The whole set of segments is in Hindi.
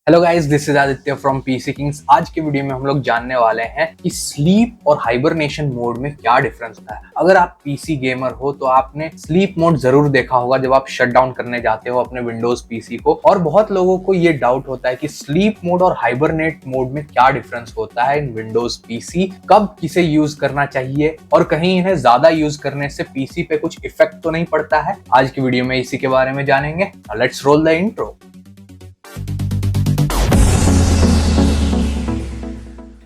Hello guys, this is Aditya from PC Kings. आज की वीडियो में हम लोग जानने वाले हैं कि स्लीप और हाइबरनेशन मोड में क्या डिफरेंस होता है। अगर आप पीसी गेमर हो तो आपने स्लीप मोड जरूर देखा होगा जब आप शट डाउन करने जाते हो अपने विंडोज पीसी को। और बहुत लोगों को ये डाउट होता है कि स्लीप मोड और हाइबरनेट मोड में क्या डिफरेंस होता है इन विंडोज पीसी, कब किसे यूज करना चाहिए और कहीं इन्हें ज्यादा यूज करने से पीसी पे कुछ इफेक्ट तो नहीं पड़ता है। आज की वीडियो में इसी के बारे में जानेंगे। Let's roll the intro.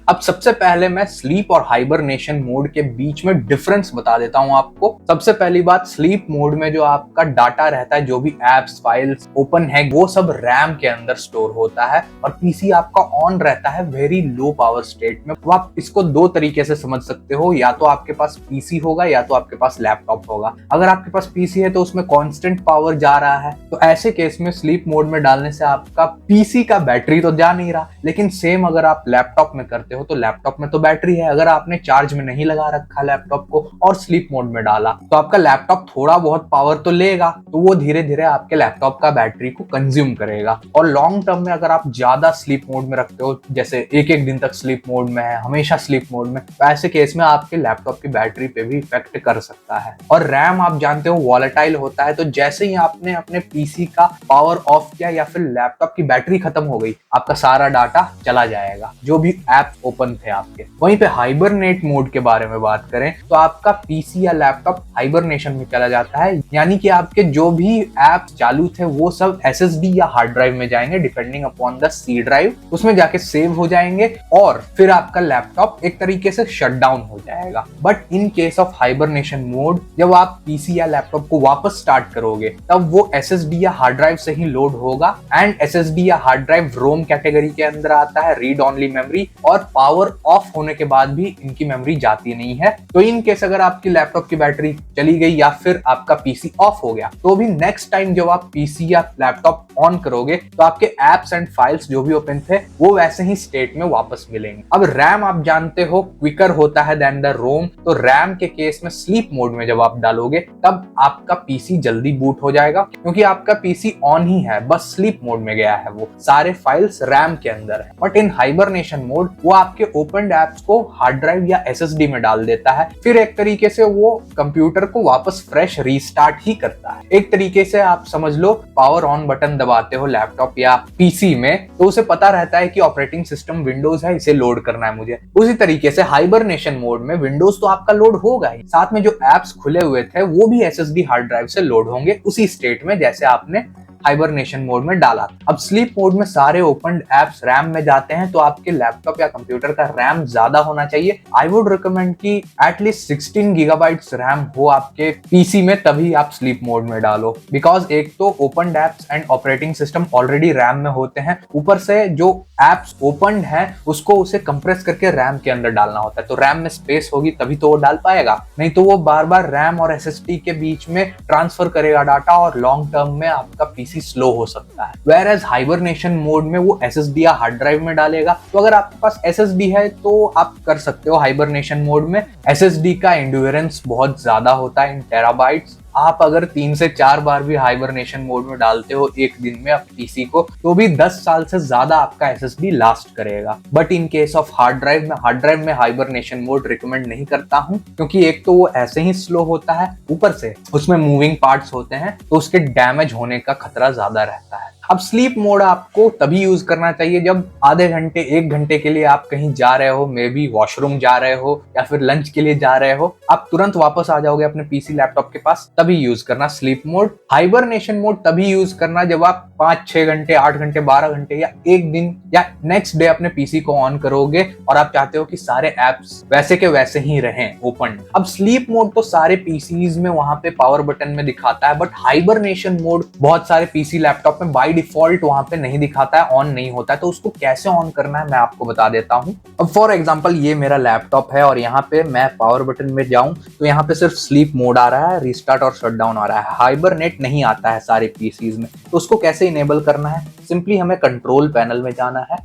अब सबसे पहले मैं स्लीप और हाइबरनेशन मोड के बीच में डिफरेंस बता देता हूं आपको। सबसे पहली बात, स्लीप मोड में जो आपका डाटा रहता है, जो भी एप्स फाइल्स ओपन है, वो सब रैम के अंदर स्टोर होता है और पीसी आपका ऑन रहता है वेरी लो पावर स्टेट में। तो आप इसको दो तरीके से समझ सकते हो, या तो आपके पास पीसी होगा या तो आपके पास लैपटॉप होगा। अगर आपके पास पीसी है तो उसमें कांस्टेंट पावर जा रहा है, तो ऐसे केस में स्लीप मोड में डालने से आपका पीसी का बैटरी तो जा नहीं रहा। लेकिन सेम अगर आप लैपटॉप में करते हो तो लैपटॉप में तो बैटरी है, अगर आपने चार्ज में नहीं लगा रखा लैपटॉप को और स्लीप मोड में डाला तो आपका लैपटॉप थोड़ा बहुत पावर तो लेगा, तो वो धीरे धीरे आपके लैपटॉप का बैटरी को कंज्यूम करेगा। और लॉन्ग टर्म में अगर आप ज्यादा स्लीप मोड में रखते हो, जैसे एक एक दिन तक स्लीप मोड में है, हमेशा स्लीप मोड में, तो ऐसे केस में आपके लैपटॉप की बैटरी पे भी इफेक्ट कर सकता है। और रैम आप जानते हो वॉलेटाइल होता है, तो जैसे ही आपने अपने पीसी का पावर ऑफ किया या फिर लैपटॉप की बैटरी खत्म हो गई, आपका सारा डाटा चला जाएगा, जो भी ऐप ओपन थे आपके। वहीं पे हाइबरनेट मोड के बारे में बात करें तो आपका पीसी या लैपटॉप हाइबरनेशन में चला जाता है, यानी कि आपके जो भी ऐप चालू थे वो सब एसएसडी या हार्ड ड्राइव में जाएंगे, depending upon the C drive, उसमें जाके सेव हो जाएंगे और फिर आपका लैपटॉप एक तरीके से शट डाउन हो जाएगा। But in case of hibernation mode, जब आप पीसी या लैपटॉप को वापस स्टार्ट करोगे तब वो एसएसडी या हार्ड ड्राइव से ही लोड होगा। एंड एसएसडी या हार्ड ड्राइव रोम कैटेगरी के अंदर आता है, रीड ऑनली मेमोरी, और पावर ऑफ होने के बाद भी इनकी मेमोरी जाती नहीं है। तो इन केस अगर आपकी लैपटॉप की बैटरी चली गई या फिर आपका पीसी ऑफ हो गया, तो भी नेक्स्ट टाइम जब आप पीसी या लैपटॉप ऑन करोगे तो आपके एप्स एंड फाइल्स जो भी ओपन थे वो वैसे ही स्टेट में वापस मिलेंगे। अब रैम आप जानते हो क्विकर होता है देन द रोम, तो रैम के केस में स्लीप मोड में जब आप डालोगे तब आपका पीसी जल्दी बूट हो जाएगा, क्योंकि आपका पीसी ऑन ही है, बस स्लीप मोड में गया है, वो सारे फाइल्स रैम के अंदर है। बट इन हाइबरनेशन मोड वो आपके ओपन एप्स को हार्ड ड्राइव या एसएसडी में डाल देता है, फिर एक तरीके से वो कंप्यूटर को वापस फ्रेश रीस्टार्ट ही करता है। एक तरीके से आप समझ लो, पावर ऑन बटन दबाते हो लैपटॉप या पीसी में तो उसे पता रहता है कि ऑपरेटिंग सिस्टम विंडोज है, इसे लोड करना है मुझे। उसी तरीके से हाइबरनेशन मोड में विंडोज तो आपका लोड होगा ही, साथ में जो एप्स खुले हुए थे वो भी एसएसडी हार्ड ड्राइव से लोड होंगे उसी स्टेट में जैसे आपने हाइबरनेशन मोड में डाला। अब स्लीप मोड में सारे ओपन एप्स रैम में जाते हैं, तो आपके लैपटॉप या कंप्यूटर का रैम ज्यादा होना चाहिए। आई वुड रिकमेंड कि एटलीस्ट 16 गीगाबाइट्स रैम हो आपके पीसी में, तभी आप स्लीप मोड में डालो। बिकॉज एक तो open apps and operating system already RAM में होते हैं, ऊपर से जो एप्स ओपन है उसको उसे कंप्रेस करके रैम के अंदर डालना होता है, तो रैम में स्पेस होगी तभी तो वो डाल पाएगा, नहीं तो वो बार बार रैम और एसएसडी के बीच में ट्रांसफर करेगा डाटा और लॉन्ग टर्म में आपका पीसी स्लो हो सकता है। Whereas हाइबरनेशन मोड में वो एसएसडी या हार्ड ड्राइव में डालेगा, तो अगर आपके पास एसएसडी है तो आप कर सकते हो हाइबरनेशन मोड में। एसएसडी का एंड्योरेंस बहुत ज्यादा होता है इन टेराबाइट्स। आप अगर 3 से 4 बार भी हाइबरनेशन मोड में डालते हो एक दिन में अपने पीसी को, तो भी 10 साल से ज्यादा आपका एसएसडी लास्ट करेगा। But in case of hard drive में हाइबरनेशन मोड रिकमेंड नहीं करता हूं, क्योंकि एक तो वो ऐसे ही स्लो होता है, ऊपर से उसमें मूविंग पार्ट्स होते हैं तो उसके डैमेज होने का खतरा ज्यादा रहता है। अब स्लीप मोड आपको तभी यूज करना चाहिए जब आधे घंटे 1 घंटे के लिए आप कहीं जा रहे हो, मे बी वॉशरूम जा रहे हो या फिर लंच के लिए जा रहे हो, आप तुरंत वापस आ जाओगे अपने पीसी लैपटॉप के पास, तभी यूज करना स्लीप मोड। हाइबरनेशन मोड तभी यूज करना जब आप 5-6 घंटे, 8 घंटे, 12 घंटे या एक दिन या नेक्स्ट डे अपने पीसी को ऑन करोगे और आप चाहते हो कि सारे एप्स वैसे के वैसे ही रहें ओपन। अब स्लीप मोड तो सारे पीसीज में वहां पे पावर बटन में दिखाता है, बट हाइबरनेशन मोड बहुत सारे पीसी लैपटॉप में बाय डिफॉल्ट वहां पे नहीं दिखाता है, ऑन नहीं होता है। तो उसको कैसे ऑन करना है मैं आपको बता देता हूं। अब फॉर एग्जांपल ये मेरा लैपटॉप है और यहाँ पे मैं पावर बटन में जाऊं तो यहाँ पे सिर्फ स्लीप मोड आ रहा है, रिस्टार्ट और शट डाउन आ रहा है, हाइबरनेट नहीं आता है सारे पीसीज में। तो उसको कैसे इनेबल करना है, सिंपली हमें कंट्रोल पैनल में जाना है।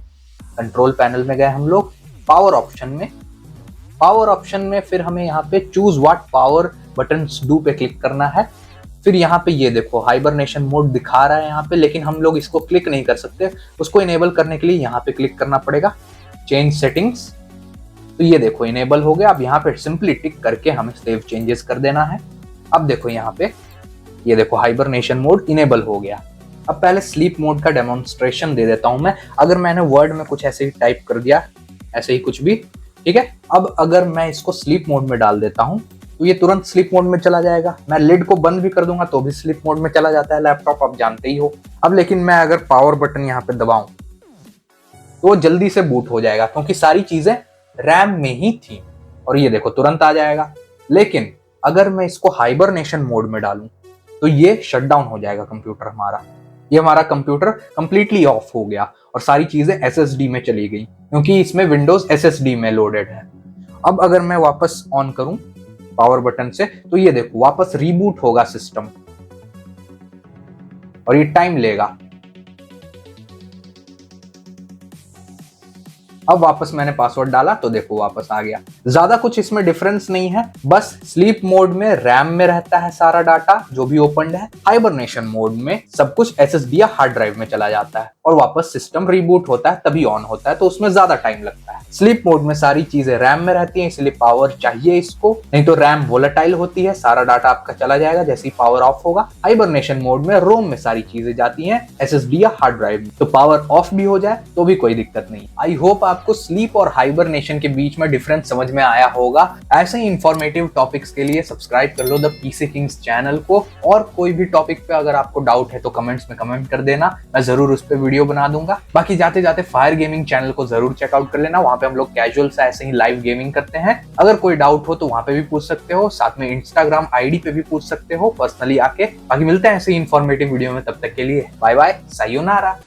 कंट्रोल पैनल में गए हम लोग, पावर ऑप्शन में फिर हमें यहाँ पे choose what power buttons do पे क्लिक करना है। फिर यहाँ पे ये देखो हाइबरनेशन मोड दिखा रहा है यहाँ पे, लेकिन हम लोग इसको क्लिक नहीं कर सकते। उसको इनेबल करने के लिए यहाँ पे क्लिक करना पड़ेगा, चेंज सेटिंग्स। तो ये देखो इनेबल हो गया। अब यहाँ पे सिंपली टिक करके हमें सेव चेंजेस कर देना है। अब देखो यहाँ पे ये देखो हाइबरनेशन मोड इनेबल हो गया। अब पहले स्लीप मोड का डेमोन्स्ट्रेशन दे देता हूं मैं। अगर मैंने वर्ड में कुछ ऐसे ही टाइप कर दिया, ऐसे ही कुछ भी, ठीक है। अब अगर मैं इसको स्लीप मोड में डाल देता हूं तो ये तुरंत स्लीप मोड में चला जाएगा। मैं लिड को बंद भी कर दूंगा तो भी स्लीप मोड में चला जाता है लैपटॉप, आप जानते ही हो। अब लेकिन मैं अगर पावर बटन यहाँ पे दबाऊं तो जल्दी से बूट हो जाएगा, क्योंकि सारी चीजें रैम में ही थी। और ये देखो तुरंत आ जाएगा। लेकिन अगर मैं इसको हाइबरनेशन मोड में डालूं तो ये शट डाउन हो जाएगा कंप्यूटर हमारा। ये हमारा कंप्यूटर कंप्लीटली ऑफ हो गया और सारी चीजें एसएसडी में चली गई, क्योंकि इसमें विंडोज एसएसडी में लोडेड है। अब अगर मैं वापस ऑन करूं पावर बटन से तो ये देखो वापस रीबूट होगा सिस्टम और ये टाइम लेगा। अब वापस मैंने पासवर्ड डाला तो देखो वापस आ गया। ज्यादा कुछ इसमें डिफरेंस नहीं है, बस स्लीप मोड में रैम में रहता है सारा डाटा जो भी ओपन है, हाइबरनेशन मोड में सब कुछ एसएसडी या हार्ड ड्राइव में चला जाता है और वापस सिस्टम रीबूट होता है तभी ऑन होता है, तो उसमें ज्यादा टाइम लगता है। स्लीप मोड में सारी चीजें रैम में रहती हैं, इसलिए पावर चाहिए इसको, नहीं तो रैम वोलेटाइल होती है, सारा डाटा आपका चला जाएगा जैसे ही पावर ऑफ होगा। हाइबरनेशन मोड में रोम में सारी चीजें जाती हैं एसएसडी या हार्ड ड्राइव में, तो पावर ऑफ भी हो जाए तो भी कोई दिक्कत नहीं। आई होप आपको स्लीप और हाइबरनेशन के बीच में डिफरेंस समझ में आया होगा। ऐसे ही इंफॉर्मेटिव टॉपिक्स के लिए सब्सक्राइब कर लो द पीसी किंग्स चैनल को, और कोई भी टॉपिक पे अगर आपको डाउट है तो कमेंट्स में कमेंट कर देना, मैं जरूर उस पर वीडियो बना दूंगा। बाकी जाते जाते फायर गेमिंग चैनल को जरूर चेकआउट कर लेना, वहां पे हम लोग कैजुअल से ऐसे ही लाइव गेमिंग करते हैं। अगर कोई डाउट हो तो वहां पे भी पूछ सकते हो, साथ में इंस्टाग्राम आईडी पे भी पूछ सकते हो पर्सनली आके। बाकी मिलते हैं ऐसे ही इंफॉर्मेटिव वीडियो में, तब तक के लिए बाय बाय, सायोनारा।